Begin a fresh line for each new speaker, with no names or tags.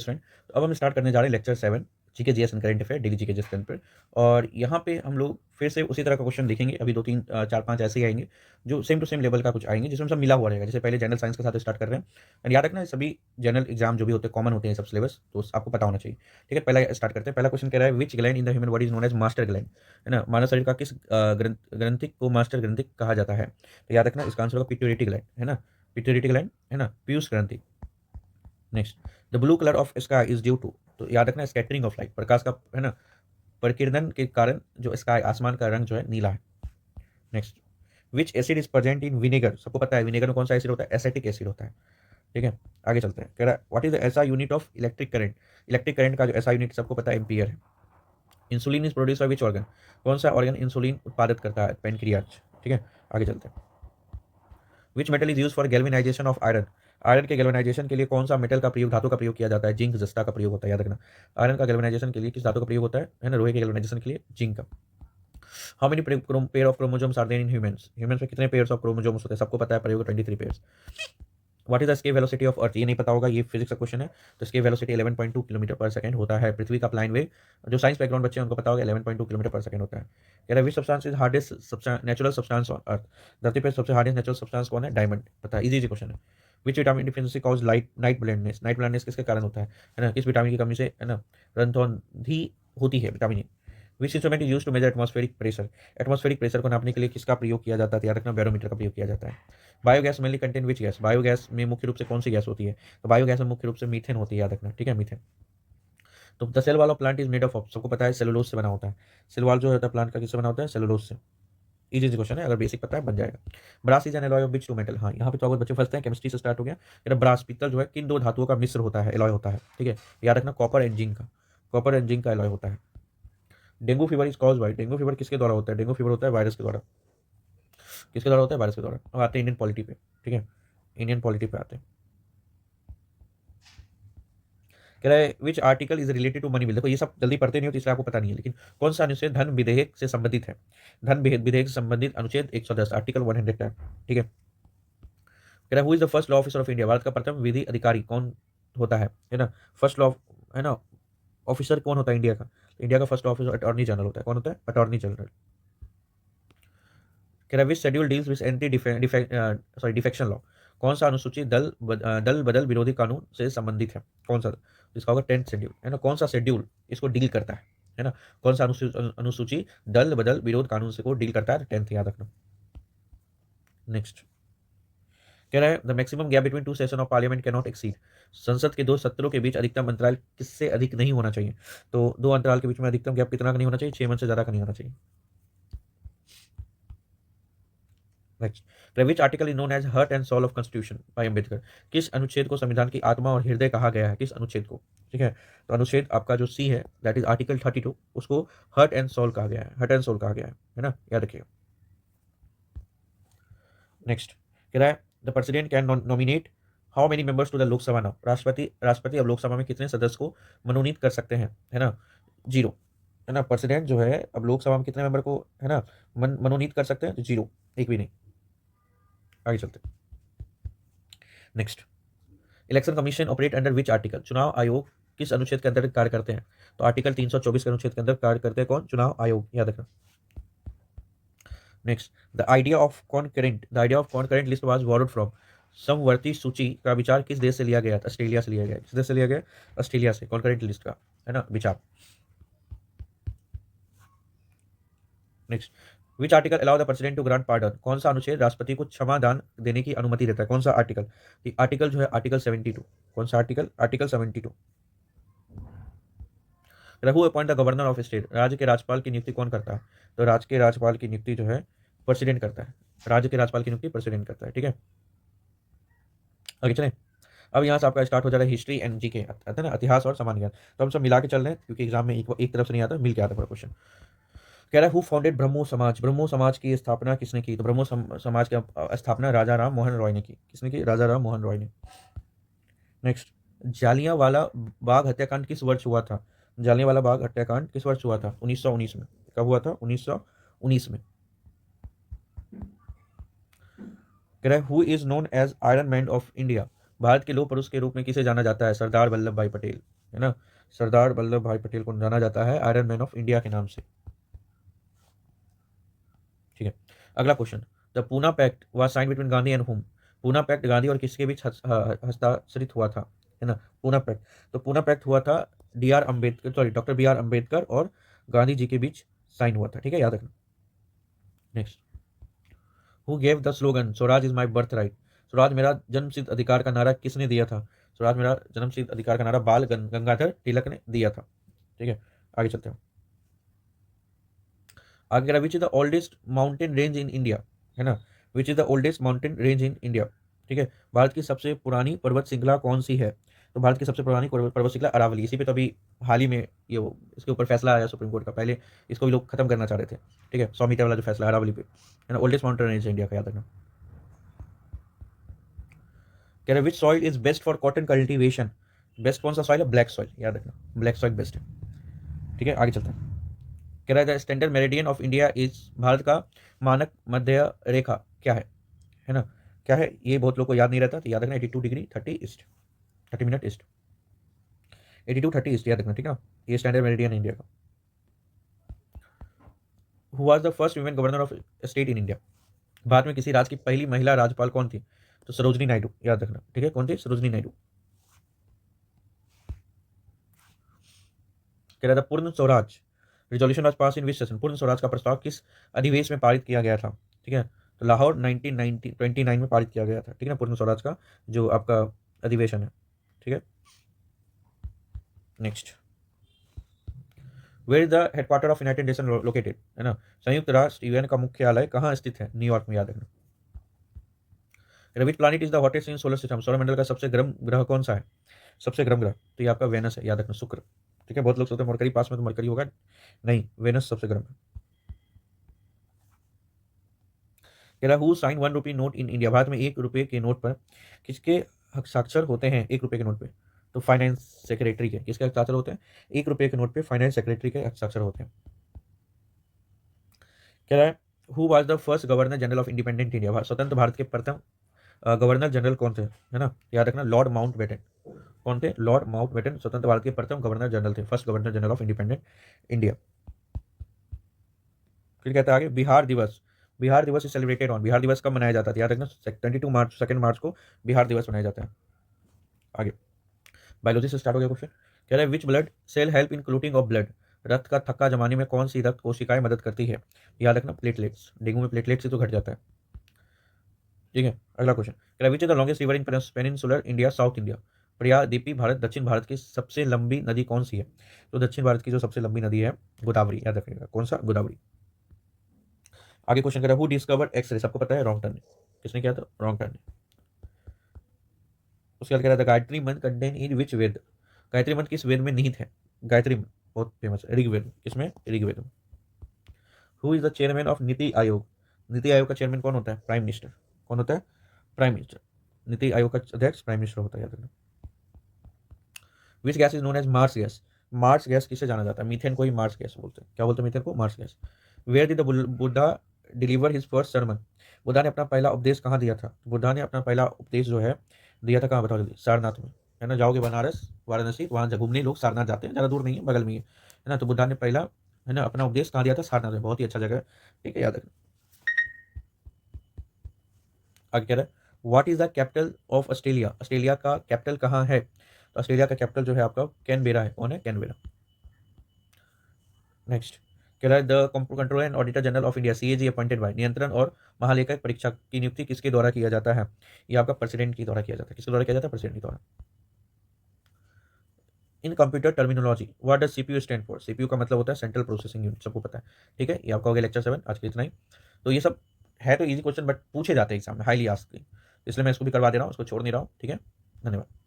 Student, तो अब हम स्टार्ट करने जा रहे हैं lecture 7 GK GS and current affair, daily GK GS current affair. और यहाँ पे हम लोग फिर से उसी तरह का क्वेश्चन देखेंगे। अभी 2-3 4-5 ऐसे ही आएंगे जो सेम टू सेम लेवल का कुछ आएंगे, जिसमें सब मिला हुआ रहेगा। जैसे पहले जनरल साइंस के साथ स्टार्ट कर रहे हैं, एंड याद रखना ये सभी जनरल एग्जाम जो भी होते हैं कॉमन होते हैं, सब सिलेबस तो आपको पता होना चाहिए। ठीक है, पहला स्टार्ट करते हैं। पहला क्वेश्चन कह रहा है which gland in the human body is known as master gland, है ना। मानव शरीर का किस ग्रंथि को मास्टर ग्रंथि कहा जाता है? तो याद रखना इसका आंसर होगा पिट्यूटरी ग्लैंड, है ना। पिट्यूटरी ग्लैंड, है ना, पीयूष ग्रंथि। Next, the blue colour of sky is due to, तो याद रखना स्कैटरिंग ऑफ लाइट, प्रकाश का, है ना, प्रकीर्णन के कारण जो स्काई आसमान का रंग जो है नीला है। Next, which acid is present in vinegar, सबको पता है विनेगर में कौन सा एसिड होता है? एसिटिक एसिड होता है। ठीक है, आगे चलते हैं। कह रहा है what is the SI unit of electric current, electric current का जो एसआई यूनिट सबको पता है एम्पियर है। Insulin is produce by which organ, कौन सा ऑर्गन इंसुलिन उत्पादित करता है? पेनक्रियाज। ठीक है, आगे चलते हैं। Which metal is use for galvanisation of iron, iron के गैल्वेनाइजेशन के लिए कौन सा मेटल का प्रयोग, धातु का प्रयोग किया जाता है? जिंक जस्ता का प्रयोग होता है। याद रखना आयरन का गैल्वेनाइजेशन के लिए किस धातु का प्रयोग होता है ना, लोहे के गैल्वेनाइजेशन के लिए जिंक का। How many pair of chromosomes are there in humans, humans में कितने पेयर्स ऑफ क्रोमोसोम्स होते हैं? सबको पता है प्रयोग 23 pairs. What is the escape velocity of earth, ये नहीं पता होगा, ये फिजिक्स का क्वेश्चन है। तो एस्केप वेलोसिटी 11.2 किलोमीटर पर सेकंड होता है। पृथ्वी का प्लाइन वेग, जो साइंस बैकग्राउंड बच्चे हैं उनको पता होगा, 11.2 किलोमीटर पर सेकंड होता है। कह रहा है which substance is hardest natural substance on earth, धरती पर सबसे हार्डेस्ट नेचुरल सब्सटेंस कौन है? डायमंड। पता है, इजी क्वेश्चन है। Which vitamin deficiency cause light night blindness, night blindness किसके कारण होता है ना, किस विटामिन की कमी से, है ना, रंधौंधी होती है vitamin A. Which instrument is use to measure atmospheric pressure, atmospheric pressure को नापने के लिए किसका प्रयोग किया जाता है? याद रखना बैरोमीटर का प्रयोग किया जाता है। Biogas mainly contain which gas, biogas में मुख्य रूप से कौन सी गैस होती है? तो बायोगैस में मुख्य रूप से मीथेन होती है, याद रखना। ठीक है, मीथेन। तो the cell wall of plant is made of, सबको पता है सेलुलोज से बना होता है। सेल वॉल जो होता है प्लांट का किससे बना होता है? सेलुलोज से। इजी क्वेश्चन है, अगर बेसिक पता है बन जाएगा। Brass is an alloy of which two metal, हाँ यहाँ पे तो बहुत बच्चे फंसते हैं, केमिस्ट्री से स्टार्ट हो गया। यार ब्रास पीतल जो है किन दो धातुओं का मिश्र होता है, एलॉय होता है। ठीक है, याद रखना कॉपर एंड जिंक का, कॉपर एंड जिंक का एलॉय होता है। Dengue fever is cause by, dengue fever किसके द्वारा होता है? डेंगू फीवर होता है वायरस के द्वारा। किसके द्वारा होता है? वायरस के द्वारा। अब आते हैं इंडियन पॉलिटी पे। ठीक है, इंडियन पॉलिटी पे आते हैं। कह रहा है which article is related to money bill, देखो ये सब जल्दी पढ़ते नहीं हो तो इसलिए आपको पता नहीं है, लेकिन कौन सा अनुच्छेद धन विधेयक से संबंधित है? धन विधेयक से संबंधित अनुच्छेद 110, आर्टिकल 110। ठीक है, कह रहा है who is the first law officer of India, Bharat का प्रथम विधि अधिकारी कौन होता है ना। फर्स्ट लॉ, है ना, ऑफिसर कौन होता है इंडिया का? इंडिया का फर्स्ट ऑफिसर अटॉर्नी जनरल होता है। कौन होता है? Attorney general. कह रहा है which schedule deals with anti defection law, कौन सा अनुसूची दल बदल विरोधी कानून से संबंधित है? कौन सा? इसका होगा 10th शेड्यूल, है ना। कौन सा शेड्यूल इसको डील करता है ना, कौन सा अनुसूची दल बदल विरोध कानून से को डील करता है? 10th, याद रखना। नेक्स्ट, कह रहा है the maximum gap between two session of parliament can not exceed, संसद के दो सत्रों के बीच अधिकतम अंतराल किससे अधिक नहीं होना चाहिए? तो दो अंतराल के बीच में अधिकतम गैप कितना का नहीं होना चाहिए? 6 मंथ से ज्यादा का नहीं होना चाहिए। Next, which article is known as heart and soul of constitution by Ambedkar, किस अनुच्छेद को संविधान की आत्मा और हृदय कहा गया है? किस अनुच्छेद को? ठीक है, तो अनुच्छेद आपका जो सी है, दैट इज आर्टिकल 32, उसको हार्ट एंड सोल कहा गया है, हार्ट एंड सोल कहा गया है ना, याद रखिएगा। नेक्स्ट, कह रहा है the president can nominate how many members to the Lok Sabha now, राष्ट्रपति अब लोकसभा में कितने सदस्य को मनोनीत कर सकते हैं? है ना, 0, है ना। प्रेसिडेंट जो है अब लोकसभा में कितने मेंबर को, है ना, मनोनीत कर सकते हैं? तो 0, एक भी नहीं। आगे चलते हैं। Next, election commission operate under which article, चुनाव आयोग किस अनुच्छेद के अंतर्गत कार्य करते हैं? तो आर्टिकल 324 के अनुच्छेद के अंदर कार्य करते हैं कौन? चुनाव आयोग, याद रखना। Next, the idea of concurrent list was borrowed from, समवर्ती सूची का विचार किस देश से लिया गया? ऑस्ट्रेलिया से लिया गया। किस देश से लिया गया? ऑस्ट्रेलिया से, कॉन्करेंट लिस्ट का, है ना, विचार। Next, which article allow the president to grant pardon, कौन सा अनुच्छेद राष्ट्रपति को क्षमा दान देने की अनुमति देता है? कौन सा आर्टिकल? आर्टिकल जो है आर्टिकल 72, कौन सा आर्टिकल? आर्टिकल 72। रघु appoint the governor of state, राज्य के राज्यपाल की नियुक्ति कौन करता है? तो राज्य के राज्यपाल की नियुक्ति जो है प्रेसिडेंट करता है, राज्य के राज्यपाल की नियुक्ति प्रेसिडेंट करता है। ठीक है, आगे चलें। अब यहाँ से आपका स्टार्ट हो जाता है हिस्ट्री एंड जीके, आता है ना, इतिहास और सामान्य ज्ञान। तो हम सब मिला के चल रहे हैं क्योंकि एग्जाम में एक तरफ से नहीं आता, मिल के आता है पूरा क्वेश्चन। कह रहा है हु फाउंडेड ब्रह्मो समाज, ब्रह्मो समाज की स्थापना किसने की? तो ब्रह्मो समाज की स्थापना राजा राम मोहन रॉय ने की। किसने की? राजा राम मोहन रॉय ने। नेक्स्ट, जालियांवाला बाग हत्याकांड किस वर्ष हुआ था? जालियांवाला बाग हत्याकांड किस वर्ष हुआ था? 1919 में। कब हुआ था? 1919 में। कह रहा है who is known as iron man of India, भारत के लौह पुरुष के रूप में किसे जाना जाता है? सरदार वल्लभ भाई पटेल। है ना। सरदार वल्लभ भाई पटेल को जाना जाता है आयरन मैन ऑफ इंडिया के नाम से। ठीक है, अगला question, the Poona pact was sign between Gandhi and whom. Poona pact Gandhi और किसके बीच हस्ताक्षरित हुआ था, है ना, पूना पैक्ट। तो पूना पैक्ट हुआ था D R Ambedkar, sorry doctor B R Ambedkar और गांधी जी के बीच साइन हुआ था। ठीक है, याद रखना। Next, who gave the slogan Swaraj is my birth right. Swaraj मेरा जन्मसिद्ध अधिकार का नारा किसने दिया था। स्वराज मेरा जन्मसिद्ध अधिकार का नारा बाल गंगाधर तिलक ने दिया था। ठीक है, आगे चलते हैं। आगे कह रहा विच is the oldest mountain range in India, है ना, विच is the oldest mountain range in India. ठीक है, भारत की सबसे पुरानी पर्वत श्रृंखला कौन सी है। तो भारत की सबसे पुरानी पर्वत श्रृंखला अरावली। इसी पे तो अभी हाल ही में ये इसके ऊपर फैसला आया सुप्रीम कोर्ट का। पहले इसको भी लोग खत्म करना चाह रहे थे। ठीक है, 100 मीटर वाला जो फैसला अरावली पे, है ना, ओल्डेस्ट माउंटेन रेंज इंडिया का, याद रखना। कह रहे विच soil is best for cotton cultivation. Best कौन सा सॉइल है, ब्लैक सॉइल, याद रखना, ब्लैक सॉइल बेस्ट है। ठीक है, आगे चलते हैं। कह रहा है the standard meridian of India is, Bharat का मानक मध्य रेखा क्या है ना, क्या है, ये बहुत लोग को याद नहीं रहता, तो याद रखना 82 degree 30 east, 30 minute east, 82 30 east, याद रखना। ठीक है, ये स्टैंडर्ड मेरिडियन इंडिया का। Who was the first women governor of state in India. भारत में किसी राज्य की पहली महिला राज्यपाल कौन थी। तो सरोजनी नायडू, याद रखना। ठीक है, कौन थी, सरोजनी नायडू। कह रहा था पूर्ण Swaraj resolution was pass in which session. पूर्ण स्वराज का प्रस्ताव किस अधिवेश में पारित किया गया था। ठीक है, तो लाहौर 1929 में पारित किया गया था। ठीक है ना, पूर्ण स्वराज का जो आपका अधिवेशन है। ठीक है, next, where is the headquarter of United Nation located, है ना, संयुक्त राष्ट्र यूएन का मुख्यालय कहाँ स्थित है, न्यूयॉर्क में, याद रखना। Which planet is the hottest in solar system. सौरमंडल का सबसे गर्म ग्रह कौन सा है, सबसे गर्म ग्रह, तो ये आपका वेनस है, याद रखना, शुक्र। ठीक है, बहुत लोग सोचते हैं मरकरी पास में, तो मरकरी होगा, नहीं, वेनस सबसे गर्म है। कह रहा who sign 1 rupee note in India. भारत में 1 रुपए के नोट पर किसके हस्ताक्षर होते हैं, 1 रुपए के नोट पे, तो फाइनेंस सेक्रेटरी के। किसके हस्ताक्षर होते हैं, 1 रुपए के नोट पे फाइनेंस सेक्रेटरी के हस्ताक्षर होते हैं। कह रहा है who was the first governor general of independent India. स्वतंत्र भारत के प्रथम गवर्नर जनरल कौन थे, है ना, याद रखना, लॉर्ड माउंटबेटन। कौन थे, लॉर्ड माउंटबेटन स्वतंत्र भारत के प्रथम गवर्नर जनरल थे, first governor general of independent India. फिर कहता है आगे बिहार दिवस। बिहार दिवस इज सेलिब्रेटेड ऑन। बिहार दिवस कब मनाया जाता है, याद रखना, 22 मार्च, 2 मार्च को बिहार दिवस मनाया जाता है। आगे बायोलॉजी से स्टार्ट हो गया क्वेश्चन। कह रहा है which blood cell help in clotting of blood. रक्त का थक्का जमाने में कौन सी रक्त कोशिकाएं मदद करती है, याद रखना, प्लेटलेट्स। डेंगू में प्लेटलेट्स से तो घट जाता है। ठीक है, अगला क्वेश्चन, कह रहा है which is the longest river in peninsular India, South India. प्रियादीपी भारत, दक्षिण भारत की सबसे लंबी नदी कौन सी है। तो दक्षिण भारत की जो सबसे लंबी नदी है गोदावरी, याद रखिएगा, कौन सा, गोदावरी। आगे क्वेश्चन कर रहा है हु डिस्कवर एक्सरे। सबको पता है, रॉन्ग टर्न, किसने किया था, रॉन्ग टर्न। उसके बाद कह रहा था गायत्री मंत्र कंटेन इन विच वेद। गायत्री मंत्र किस वेद में निहित है, गायत्री मंत्र बहुत फेमस है, ऋग्वेद, किसमें, ऋग्वेद में। Who is the chairman of NITI Aayog. NITI Aayog का चेयरमैन कौन होता है, प्राइम मिनिस्टर। कौन होता है, प्राइम मिनिस्टर। नीति आयोग का अध्यक्ष प्राइम मिनिस्टर होता है, याद रखना। Which gas is known as marsh gas. Marsh gas किसे जाना जाता है, मीथेन को ही मार्स गैस बोलते हैं। क्या बोलते हैं मीथेन को, marsh gas. Where did the Buddha deliver his first sermon. Buddha ने अपना पहला उपदेश कहाँ दिया था। बुद्धा ने अपना पहला उपदेश जो है दिया था, कहाँ बताओ जल्दी, सारनाथ में, है ना। जाओगे बनारस वाराणसी, वहाँ घूमने लोग सारनाथ जाते हैं, ज़्यादा दूर नहीं है, बगल में ही है ना। तो बुद्धा ने पहला, है ना, अपना उपदेश कहाँ दिया था, सारनाथ में, बहुत ही अच्छा जगह है। ठीक है, याद रखना। आगे कह रहा है what is the capital of Australia. Australia का कैपिटल कहाँ है। तो ऑस्ट्रेलिया का कैपिटल जो है आपका कैनबेरा है। कौन है, कैनबेरा। नेक्स्ट कह रहा है the controller and auditor general of India, CAG appointed by. नियंत्रण और महालेखक परीक्षा की नियुक्ति किसके द्वारा किया जाता है, ये आपका प्रेसिडेंट के द्वारा किया जाता है। किसके द्वारा किया जाता है, प्रेसिडेंट के द्वारा। इन computer terminology what does CPU stand for. CPU का मतलब होता है सेंट्रल प्रोसेसिंग यूनिट, सबको पता है। ठीक है, ये आपका हो गया लेक्चर 7, आज के इतना ही। तो ये सब है तो इजी क्वेश्चन, बट पूछे जाते हैं एग्जाम में, हाईली आस्क्ड, इसलिए मैं इसको भी करवा दे रहा हूँ, उसको छोड़ नहीं रहा हूँ। ठीक है, धन्यवाद।